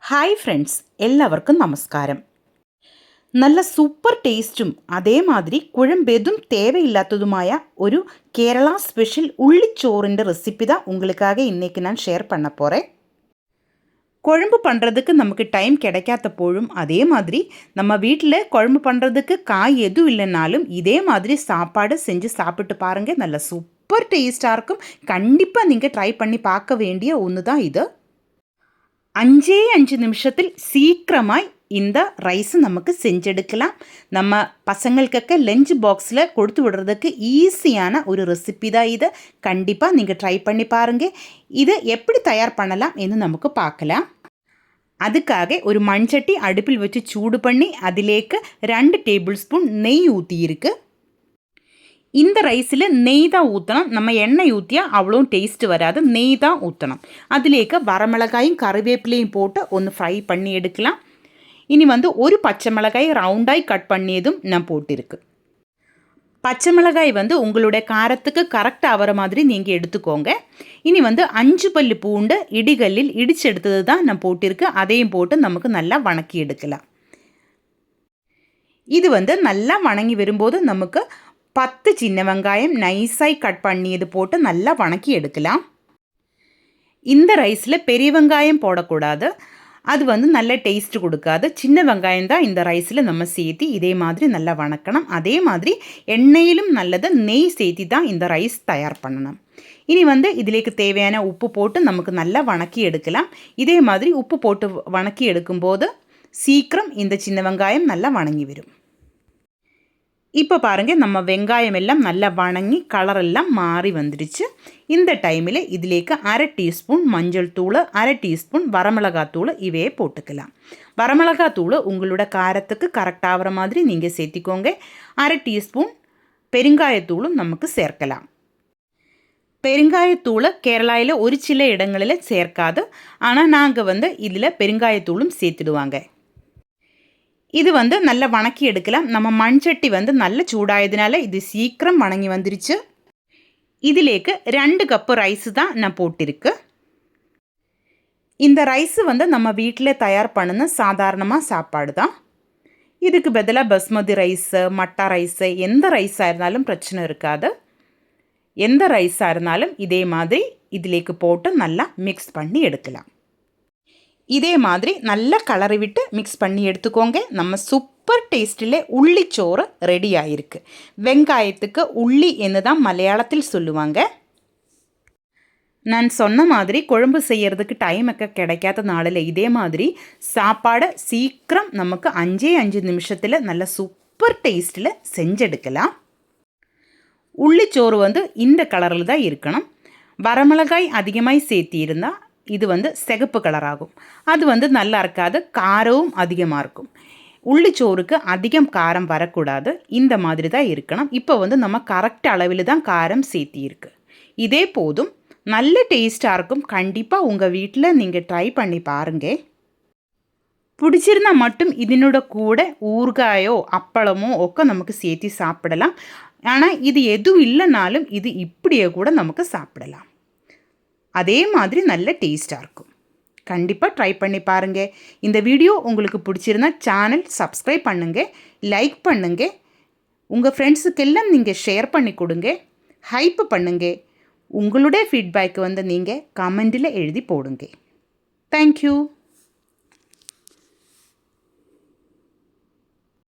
Hi friends, എല്ലാവർക്കും നമസ്കാരം. നല്ല സൂപ്പർ ടേസ്റ്റും അതേമാതിരി കുഴമ്പെതും தேவையில்லாததுമായ ஒரு கேரளா ஸ்பெஷல் உள்ளிச்சோறிൻ്റെ ரெசிபி தான் உங்களுக்காக இன்றைக்கி நான் ஷேர் பண்ண போகிறேன். குழம்பு பண்ணுறதுக்கு நமக்கு டைம் கிடைக்காதப்போழும் அதே மாதிரி நம்ம வீட்டில் குழம்பு பண்ணுறதுக்கு காய் எதுவும் இல்லைனாலும் இதே மாதிரி சாப்பாடு செஞ்சு சாப்பிட்டு பாருங்கள். நல்ல சூப்பர் டேஸ்ட்டாக இருக்கும். கண்டிப்பாக நீங்கள் ட்ரை பண்ணி பார்க்க வேண்டிய ஒன்று தான் இது. 5 நிமிஷத்தில் சீக்கிரமாய் இந்த ரைஸ் நமக்கு செஞ்செடுக்கலாம். நம்ம பசங்களுக்கொക്കെ லஞ்ச் பாக்ஸில் கொடுத்து விடுறதுக்கு ஈஸியான ஒரு ரெசிபி தான் இது. கண்டிப்பாக நீங்கள் ட்ரை பண்ணி பாருங்கள். இதை எப்படி தயார் பண்ணலாம் என்று நமக்கு பார்க்கலாம். அதுக்காக ஒரு மண்சட்டி அடுப்பில் வச்சு சூடு பண்ணி அதிலேக்கு 2 டேபிள் ஸ்பூன் நெய் ஊற்றியிருக்கு. இந்த ரைஸில் நெய் தான் ஊற்றணும். நம்ம எண்ணெய் ஊற்றியா அவ்வளோ டேஸ்ட்டு வராது. நெய் தான் ஊற்றணும். அதிலேக்க வரமிளகாயும் கருவேப்பிலையும் போட்டு ஒன்று ஃப்ரை பண்ணி எடுக்கலாம். இனி ஒரு பச்சை மிளகாய் ரவுண்டாய் கட் பண்ணியதும் நான் போட்டிருக்கு. பச்சை மிளகாய் உங்களுடைய காரத்துக்கு கரெக்டாக ஆகிற மாதிரி நீங்கள் எடுத்துக்கோங்க. இனி 5 பல்லு பூண்டு இடிகல்லில் இடித்து எடுத்தது தான் நான் போட்டிருக்கு. அதையும் போட்டு நமக்கு நல்லா வணக்கி எடுக்கலாம். இது நல்லா வணங்கி வரும்போது நமக்கு 10 சின்ன வெங்காயம் நைஸாய் கட் பண்ணியது போட்டு நல்லா வணக்கி எடுக்கலாம். இந்த ரைஸில் பெரிய வெங்காயம் போடக்கூடாது. அது நல்ல டேஸ்ட் கொடுக்காது. சின்ன வெங்காயம் தான் இந்த ரைஸில் நம்ம சேர்த்து இதே மாதிரி நல்லா வணக்கணும். அதே மாதிரி எண்ணெயிலும் நல்லது நெய் சேர்த்தி தான் இந்த ரைஸ் தயார் பண்ணணும். இனி இதிலேக்கு தேவையான உப்பு போட்டு நமக்கு நல்லா வணக்கி எடுக்கலாம். இதே மாதிரி உப்பு போட்டு வணக்கி எடுக்கும்போது சீக்கிரம் இந்த சின்ன வெங்காயம் நல்லா வணங்கி வரும். இப்போ பாருங்கள், நம்ம வெங்காயம் எல்லாம் நல்லா வணங்கி கலரெல்லாம் மாறி வந்துடுச்சு. இந்த டைமில் இதிலேக்கு 1/2 டீஸ்பூன் மஞ்சள் தூள், 1/2 டீஸ்பூன் வரமிளகாத்தூள் இவையே போட்டுக்கலாம். வரமிளகாத்தூள் உங்களோட காரத்துக்கு கரெக்டாக ஆகிற மாதிரி நீங்கள் சேர்த்திக்கோங்க. 1/2 டீஸ்பூன் பெருங்காயத்தூளும் நமக்கு சேர்க்கலாம். பெருங்காயத்தூளை கேரளாவில் ஒரு சில இடங்களில் சேர்க்காது. ஆனால் நாங்கள் இதில் பெருங்காயத்தூளும் சேர்த்துடுவாங்க. இது நல்லா வணக்கி எடுக்கலாம். நம்ம மண்சட்டி நல்ல சூடாயதுனால இது சீக்கிரம் வணங்கி வந்துருச்சு. இதிலேக்கு 2 கப்பு ரைஸ் தான் நான் போட்டிருக்கு. இந்த ரைஸ் நம்ம வீட்டில் தயார் பண்ணின சாதாரணமாக சாப்பாடு தான். இதுக்கு பதிலாக பஸ்மதி ரைஸு, மட்டா ரைஸு, எந்த ரைஸாக இருந்தாலும் பிரச்சனை இருக்காது. எந்த ரைஸாக இருந்தாலும் இதே மாதிரி இதிலேக்கு போட்டு நல்லா மிக்ஸ் பண்ணி எடுக்கலாம். இதே மாதிரி நல்லா கலரி விட்டு மிக்ஸ் பண்ணி எடுத்துக்கோங்க. நம்ம சூப்பர் டேஸ்ட்டில் உள்ளிச்சோறு ரெடி ஆகிருக்கு. வெங்காயத்துக்கு உள்ளி என்று தான் மலையாளத்தில் சொல்லுவாங்க. நான் சொன்ன மாதிரி குழம்பு செய்கிறதுக்கு டைமுக்கு கிடைக்காத நாளில் இதே மாதிரி சாப்பாடை சீக்கிரம் நமக்கு 5 நிமிஷத்தில் நல்ல சூப்பர் டேஸ்ட்டில் செஞ்செடுக்கலாம். உள்ளிச்சோறு இந்த கலரில் தான் இருக்கணும். வரமிளகாய் அதிகமாக சேர்த்திருந்தால் இது சிகப்பு கலராகும். அது நல்லா இருக்காது. காரமும் அதிகமாக இருக்கும். உள்ளிச்சோறுக்கு அதிகம் காரம் வரக்கூடாது. இந்த மாதிரி தான் இருக்கணும். இப்போ நம்ம கரெக்ட் அளவில் தான் காரம் சேர்த்தியிருக்கு. இதே போதும். நல்ல டேஸ்ட்டாக இருக்கும். கண்டிப்பாக உங்கள் வீட்டில் நீங்கள் ட்ரை பண்ணி பாருங்கள். பிடிச்சிருந்தால் மட்டும் இதனோட கூட ஊறுகாயோ அப்பளமோ ஒக்க நமக்கு சேர்த்து சாப்பிடலாம். ஆனால் இது எதுவும் இல்லைனாலும் இது இப்படியே கூட நமக்கு சாப்பிடலாம். அதே மாதிரி நல்ல டேஸ்ட்டாக இருக்கும். கண்டிப்பாக ட்ரை பண்ணி பாருங்கள். இந்த வீடியோ உங்களுக்கு பிடிச்சிருந்தா சேனல் சப்ஸ்கிரைப் பண்ணுங்கள், லைக் பண்ணுங்கள், உங்கள் ஃப்ரெண்ட்ஸுக்கெல்லாம் நீங்கள் ஷேர் பண்ணி கொடுங்க, ஹைப் பண்ணுங்கள். உங்களுடைய ஃபீட்பேக்கு நீங்கள் கமெண்டில் எழுதி போடுங்க. தேங்க்யூ.